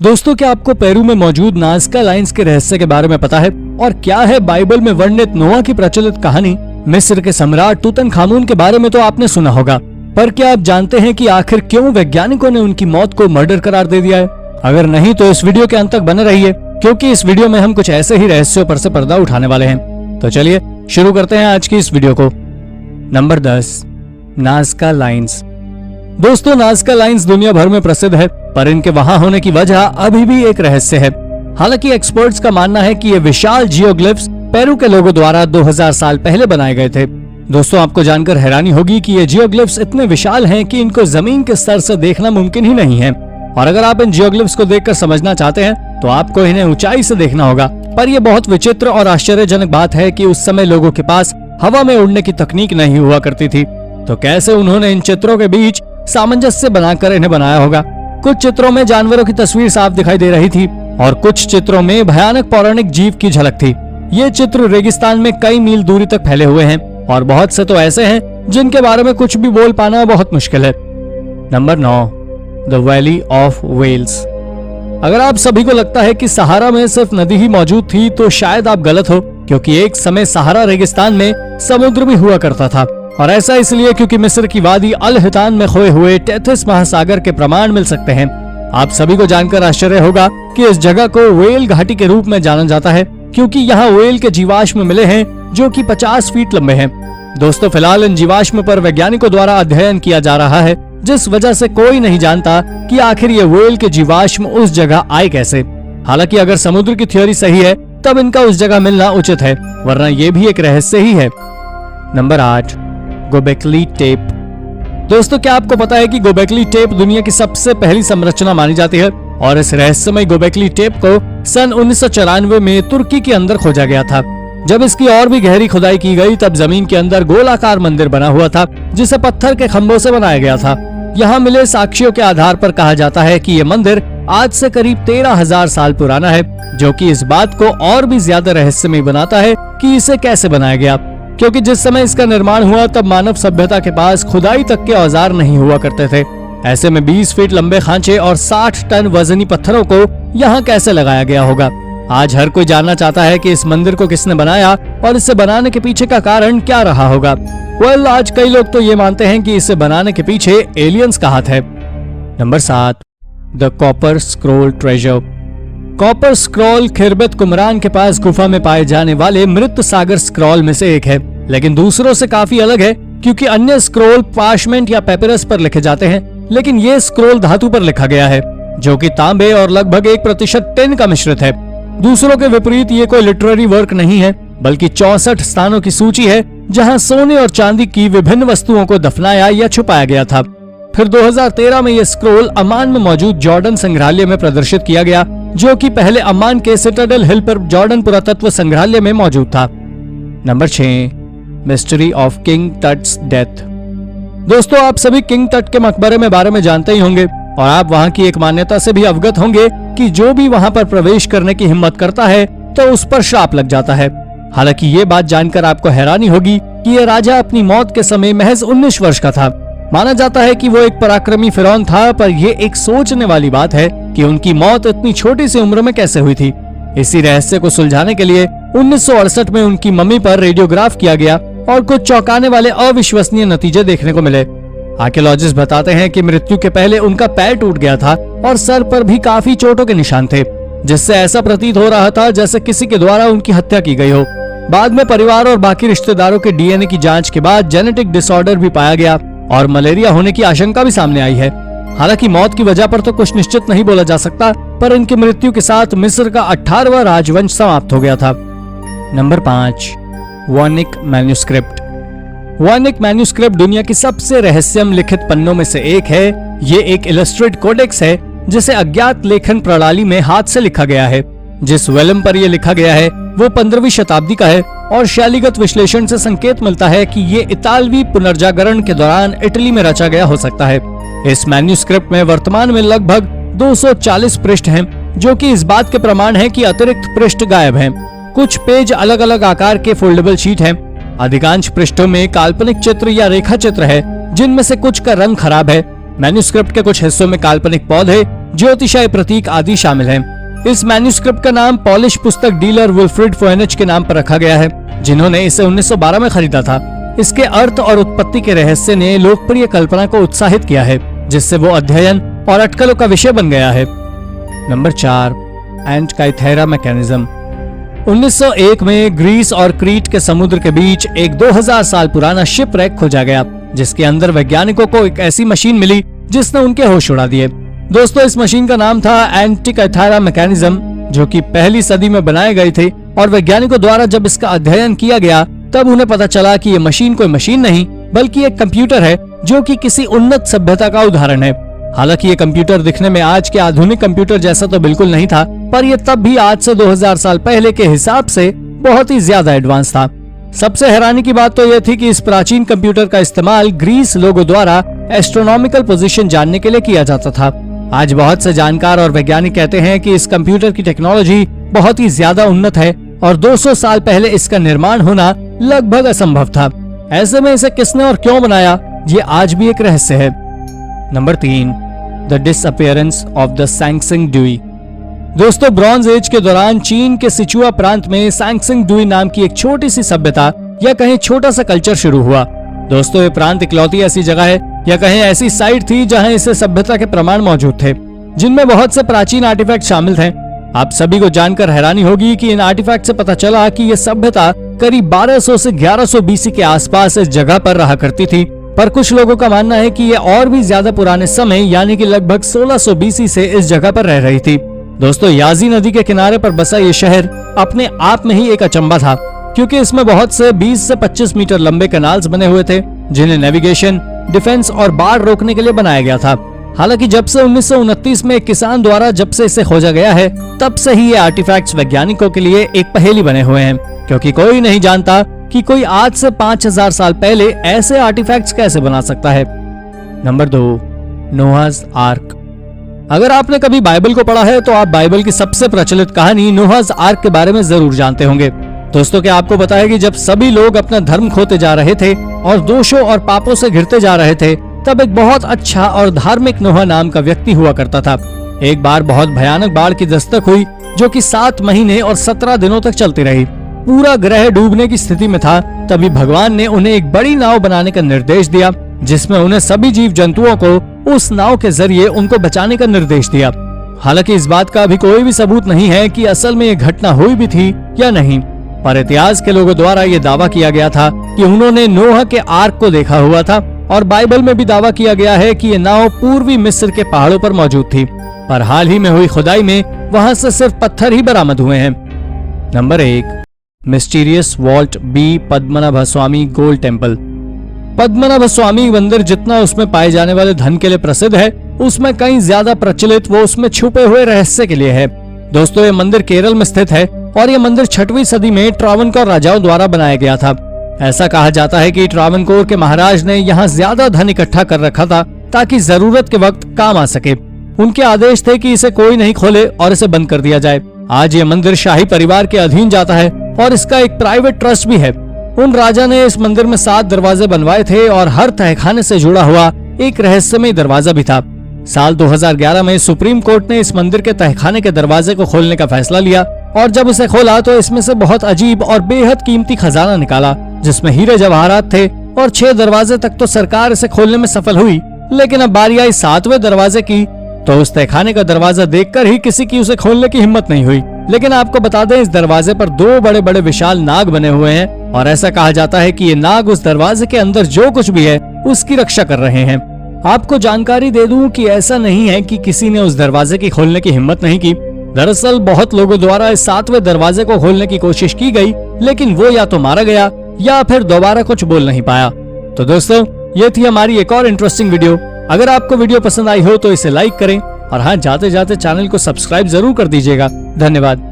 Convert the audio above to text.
दोस्तों, क्या आपको पेरू में मौजूद नाज़का लाइन्स के रहस्य के बारे में पता है? और क्या है बाइबल में वर्णित नोआ की प्रचलित कहानी? मिस्र के सम्राट तूतनखामून के बारे में तो आपने सुना होगा, पर क्या आप जानते हैं कि आखिर क्यों वैज्ञानिकों ने उनकी मौत को मर्डर करार दे दिया है? अगर नहीं तो इस वीडियो के अंत तक बने रहिए, क्योंकि इस वीडियो में हम कुछ ऐसे ही रहस्यों पर से पर्दा उठाने वाले हैं। तो चलिए शुरू करते हैं आज की इस वीडियो को। Number 10, Nazca lines. दोस्तों, नाज़का लाइन्स दुनिया भर में प्रसिद्ध है, पर इनके वहां होने की वजह अभी भी एक रहस्य है। हालांकि एक्सपर्ट्स का मानना है कि ये विशाल जियोग्लिफ्स पेरू के लोगों द्वारा 2000 साल पहले बनाए गए थे। दोस्तों, आपको जानकर हैरानी होगी कि ये जियोग्लिफ्स इतने विशाल हैं कि इनको जमीन के स्तर से देखना मुमकिन ही नहीं है। और अगर आप इन जियोग्लिफ्स को देखकर समझना चाहते हैं तो आपको इन्हें ऊंचाई से देखना होगा। पर यह बहुत विचित्र और आश्चर्यजनक बात है कि उस समय लोगों के पास हवा में उड़ने की तकनीक नहीं हुआ करती थी, तो कैसे उन्होंने इन चित्रों के बीच सामंजस्य बनाकर इन्हें बनाया होगा। कुछ चित्रों में जानवरों की तस्वीर साफ दिखाई दे रही थी और कुछ चित्रों में भयानक पौराणिक जीव की झलक थी। ये चित्र रेगिस्तान में कई मील दूरी तक फैले हुए हैं और बहुत से तो ऐसे हैं जिनके बारे में कुछ भी बोल पाना बहुत मुश्किल है। Number 9, the valley of Wales. अगर आप सभी को लगता है कि सहारा में सिर्फ नदी ही मौजूद थी तो शायद आप गलत हो, क्योंकि एक समय सहारा रेगिस्तान में समुद्र भी हुआ करता था। और ऐसा इसलिए क्योंकि मिस्र की वादी अल हितान में खोए हुए टेथिस महासागर के प्रमाण मिल सकते हैं। आप सभी को जानकर आश्चर्य होगा कि इस जगह को वेल घाटी के रूप में जाना जाता है, क्योंकि यहाँ वेल के जीवाश्म मिले हैं जो कि 50 फीट लंबे हैं। दोस्तों, फिलहाल इन जीवाश्म पर वैज्ञानिकों द्वारा अध्ययन किया जा रहा है, जिस वजह से कोई नहीं जानता कि आखिर ये वेल के जीवाश्म उस जगह आए कैसे। हालांकि अगर समुद्र की थ्योरी सही है तब इनका उस जगह मिलना उचित है, वरना ये भी एक रहस्य ही है। Number 8, Gobekli Tepe. दोस्तों, क्या आपको पता है कि गोबेकली टेप दुनिया की सबसे पहली संरचना मानी जाती है? और इस रहस्यमय गोबेकली टेप को सन 1994 में तुर्की के अंदर खोजा गया था। जब इसकी और भी गहरी खुदाई की गई तब जमीन के अंदर गोलाकार मंदिर बना हुआ था, जिसे पत्थर के खंभों से बनाया गया था। यहाँ मिले साक्ष्यों के आधार पर कहा जाता है कि ये मंदिर आज से करीब 13,000 साल पुराना है, जो कि इस बात को और भी ज्यादा रहस्यमय बनाता है कि इसे कैसे बनाया गया, क्योंकि जिस समय इसका निर्माण हुआ तब मानव सभ्यता के पास खुदाई तक के औजार नहीं हुआ करते थे। ऐसे में 20 फीट लंबे खांचे और 60 टन वजनी पत्थरों को यहाँ कैसे लगाया गया होगा। आज हर कोई जानना चाहता है कि इस मंदिर को किसने बनाया और इसे बनाने के पीछे का कारण क्या रहा होगा। आज कई लोग तो ये मानते हैं कि इसे बनाने के पीछे एलियंस का हाथ है। Number 7, the copper scroll treasure. Copper scroll Khirbet Qumran के पास गुफा में पाए जाने वाले मृत सागर स्क्रॉल में से एक है, लेकिन दूसरों से काफी अलग है, क्योंकि अन्य स्क्रॉल पार्चमेंट या पेपिरस पर लिखे जाते हैं, लेकिन ये स्क्रॉल धातु पर लिखा गया है, जो कि तांबे और लगभग 1% टिन का मिश्रित है। दूसरों के विपरीत ये कोई लिटरेरी वर्क नहीं है, बल्कि 64 स्थानों की सूची है जहाँ सोने और चांदी की विभिन्न वस्तुओं को दफनाया या छुपाया गया था। फिर 2013 में यह स्क्रॉल अमान में मौजूद जॉर्डन संग्रहालय में प्रदर्शित किया गया, जो कि पहले अमान के सिटाडेल हिल पर जॉर्डन पुरातत्व संग्रहालय में मौजूद था। Number 6, mystery of King Tut's death. दोस्तों, आप सभी किंग टट के मकबरे में बारे में जानते ही होंगे और आप वहां की एक मान्यता से भी अवगत होंगे कि जो भी वहां पर प्रवेश करने की हिम्मत करता है तो उस पर श्राप लग जाता है। हालांकि ये बात जानकर आपको हैरानी होगी कि ये राजा अपनी मौत के समय महज 19 वर्ष का था। माना जाता है कि वो एक पराक्रमी फिरौन था, पर यह एक सोचने वाली बात है कि उनकी मौत इतनी छोटी सी उम्र में कैसे हुई थी। इसी रहस्य को सुलझाने के लिए 1968 में उनकी मम्मी पर रेडियोग्राफ किया गया और कुछ चौंकाने वाले अविश्वसनीय नतीजे देखने को मिले। आर्कियोलॉजिस्ट बताते हैं कि मृत्यु के पहले उनका पैर टूट गया था और सर पर भी काफी चोटों के निशान थे, जिससे ऐसा प्रतीत हो रहा था जैसे किसी के द्वारा उनकी हत्या की गई हो। बाद में परिवार और बाकी रिश्तेदारों के डीएनए की जांच के बाद जेनेटिक डिसऑर्डर भी पाया गया और मलेरिया होने की आशंका भी सामने आई है। हालांकि मौत की वजह पर तो कुछ निश्चित नहीं बोला जा सकता, पर इनकी मृत्यु के साथ मिस्र का 18वां राजवंश समाप्त हो गया था। Number 5, Voynich manuscript. Voynich manuscript दुनिया की सबसे रहस्यमय लिखित पन्नों में से एक है। ये एक इलस्ट्रेट कोडेक्स है जिसे अज्ञात लेखन प्रणाली में हाथ से लिखा गया है। जिस वेलम पर यह लिखा गया है वो 15वीं शताब्दी का है और शैलीगत विश्लेषण से संकेत मिलता है कि ये इतालवी पुनर्जागरण के दौरान इटली में रचा गया हो सकता है। इस मैन्युस्क्रिप्ट में वर्तमान में लगभग 240 पृष्ठ हैं, जो कि इस बात के प्रमाण है कि अतिरिक्त पृष्ठ गायब हैं। कुछ पेज अलग अलग आकार के फोल्डेबल शीट हैं। अधिकांश पृष्ठों में काल्पनिक चित्र या रेखा चित्र है, जिनमें से कुछ का रंग खराब है। मैन्युस्क्रिप्ट के कुछ हिस्सों में काल्पनिक पौधे ज्योतिषाई प्रतीक आदि शामिल हैं। इस मैन्यूस्क्रिप्ट का नाम पॉलिश पुस्तक डीलर विल्फ्रेड फोएनिच के नाम पर रखा गया है, जिन्होंने इसे 1912 में खरीदा था। इसके अर्थ और उत्पत्ति के रहस्य ने लोकप्रिय कल्पना को उत्साहित किया है, जिससे वो अध्ययन और अटकलों का विषय बन गया है। Number 4, एंटकाइथेरा mechanism. 1901 में ग्रीस और क्रीट के समुद्र के बीच एक 2000 साल पुराना शिपरेक खोजा गया, जिसके अंदर वैज्ञानिकों को एक ऐसी मशीन मिली जिसने उनके होश उड़ा दिए। दोस्तों, इस मशीन का नाम था एंटिकाइथेरा मैकेनिज्म, जो कि पहली सदी में बनाई गई थी। और वैज्ञानिकों द्वारा जब इसका अध्ययन किया गया तब उन्हें पता चला कि ये मशीन कोई मशीन नहीं बल्कि एक कंप्यूटर है, जो कि किसी उन्नत सभ्यता का उदाहरण है। हालांकि ये कंप्यूटर दिखने में आज के आधुनिक कंप्यूटर जैसा तो बिल्कुल नहीं था, पर यह तब भी आज से 2000 साल पहले के हिसाब से बहुत ही ज्यादा एडवांस था। सबसे हैरानी की बात तो यह थी कि इस प्राचीन कंप्यूटर का इस्तेमाल ग्रीस लोगों द्वारा एस्ट्रोनॉमिकल पोजीशन जानने के लिए किया जाता था। आज बहुत से जानकार और वैज्ञानिक कहते हैं कि इस कंप्यूटर की टेक्नोलॉजी बहुत ही ज्यादा उन्नत है और 200 साल पहले इसका निर्माण होना लगभग असंभव था। ऐसे में इसे किसने और क्यों बनाया, ये आज भी एक रहस्य है। Number 3, the disappearance of the Sanxingdui. दोस्तों, ब्रॉन्ज एज के दौरान चीन के सिचुआ प्रांत में सैंक्सिंग ड्यूई नाम की एक छोटी सी सभ्यता या कहीं छोटा सा कल्चर शुरू हुआ। दोस्तों, ये प्रांत इकलौती ऐसी जगह है या कहीं ऐसी साइट थी जहां इसे सभ्यता के प्रमाण मौजूद थे, जिनमें बहुत से प्राचीन आर्टिफैक्ट शामिल थे। आप सभी को जानकर हैरानी होगी कि इन आर्टिफैक्ट से पता चला कि यह सभ्यता करीब 1200 से 1100 बीसी के आसपास इस जगह पर रहा करती थी। पर कुछ लोगों का मानना है कि यह और भी ज्यादा पुराने समय यानी कि लगभग 1600 बीसी से इस जगह पर रह रही थी। दोस्तों, याजी नदी के किनारे पर बसा ये शहर अपने आप में ही एक अचंबा था, क्योंकि इसमें बहुत से 20 से 25 मीटर लंबे कैनाल्स बने हुए थे, जिन्हें नेविगेशन, डिफेंस और बाढ़ रोकने के लिए बनाया गया था। हालांकि जब से 1929 में एक किसान द्वारा जब से इसे खोजा गया है, तब से ही ये आर्टिफैक्ट्स वैज्ञानिकों के लिए एक पहेली बने हुए हैं, क्योंकि कोई नहीं जानता कि कोई आज से 5000 साल पहले ऐसे आर्टिफैक्ट्स कैसे बना सकता है। Number 2, Noah's ark. अगर आपने कभी बाइबल को पढ़ा है तो आप बाइबल की सबसे प्रचलित कहानी नोआह's आर्क के बारे में जरूर जानते होंगे। दोस्तों, क्या आपको पता है कि जब सभी लोग अपना धर्म खोते जा रहे थे और दोषों और पापों से घिरते जा रहे थे, तब एक बहुत अच्छा और धार्मिक नोहा नाम का व्यक्ति हुआ करता था। एक बार बहुत भयानक बाढ़ की दस्तक हुई, जो कि 7 महीने और 17 दिनों तक चलती रही। पूरा ग्रह डूबने की स्थिति में था। तभी भगवान ने उन्हें एक बड़ी नाव बनाने का निर्देश दिया, जिसमें उन्हें सभी जीव जंतुओं को उस नाव के जरिए उनको बचाने का निर्देश दिया। हालांकि इस बात का अभी कोई भी सबूत नहीं है कि असल में ये घटना हुई भी थी या नहीं, पर इतिहास के लोगों द्वारा ये दावा किया गया था कि उन्होंने नोह के आर्क को देखा हुआ था। और बाइबल में भी दावा किया गया है कि ये नाव पूर्वी मिस्र के पहाड़ों पर मौजूद थी, पर हाल ही में हुई खुदाई में वहां से सिर्फ पत्थर ही बरामद हुए हैं। Number 1, mysterious vault B Padmanabhaswamy gold temple. Padmanabhaswamy मंदिर जितना उसमें पाए जाने वाले धन के लिए प्रसिद्ध है, उसमें कहीं ज्यादा प्रचलित वो उसमें छुपे हुए रहस्य के लिए है। दोस्तों, ये मंदिर केरल में स्थित है और ये मंदिर 6वीं सदी में ट्रावनकोर राजाओं द्वारा बनाया गया था। ऐसा कहा जाता है कि ट्रावनकोर के महाराज ने यहाँ ज्यादा धन इकट्ठा कर रखा था ताकि जरूरत के वक्त काम आ सके। उनके आदेश थे कि इसे कोई नहीं खोले और इसे बंद कर दिया जाए। आज ये मंदिर शाही परिवार के अधीन जाता है और इसका एक प्राइवेट ट्रस्ट भी है। उन राजा ने इस मंदिर में 7 दरवाजे बनवाए थे और हर तहखाने से जुड़ा हुआ एक रहस्यमय दरवाजा भी था। साल 2011 में सुप्रीम कोर्ट ने इस मंदिर के तहखाने के दरवाजे को खोलने का फैसला लिया और जब इसे खोला तो इसमें से बहुत अजीब और बेहद कीमती खजाना निकाला, जिसमें हीरे जवाहरात थे। और 6 दरवाजे तक तो सरकार इसे खोलने में सफल हुई, लेकिन अब बारी आई 7वें दरवाजे की, तो उस तहखाने का दरवाजा देखकर ही किसी की उसे खोलने की हिम्मत नहीं हुई। लेकिन आपको बता दें, इस दरवाजे पर 2 बड़े बड़े विशाल नाग बने हुए हैं और ऐसा कहा जाता है कि ये नाग उस दरवाजे के अंदर जो कुछ भी है उसकी रक्षा कर रहे हैं। आपको जानकारी दे दूं कि ऐसा नहीं है कि किसी ने उस दरवाजे की खोलने की हिम्मत नहीं की। दरअसल बहुत लोगों द्वारा इस 7वें दरवाजे को खोलने की कोशिश की गई, लेकिन वो या तो मारा गया या फिर दोबारा कुछ बोल नहीं पाया। तो दोस्तों, ये थी हमारी एक और इंटरेस्टिंग वीडियो। अगर आपको वीडियो पसंद आई हो तो इसे लाइक करें और हाँ, जाते जाते चैनल को सब्सक्राइब जरूर कर दीजिएगा। धन्यवाद।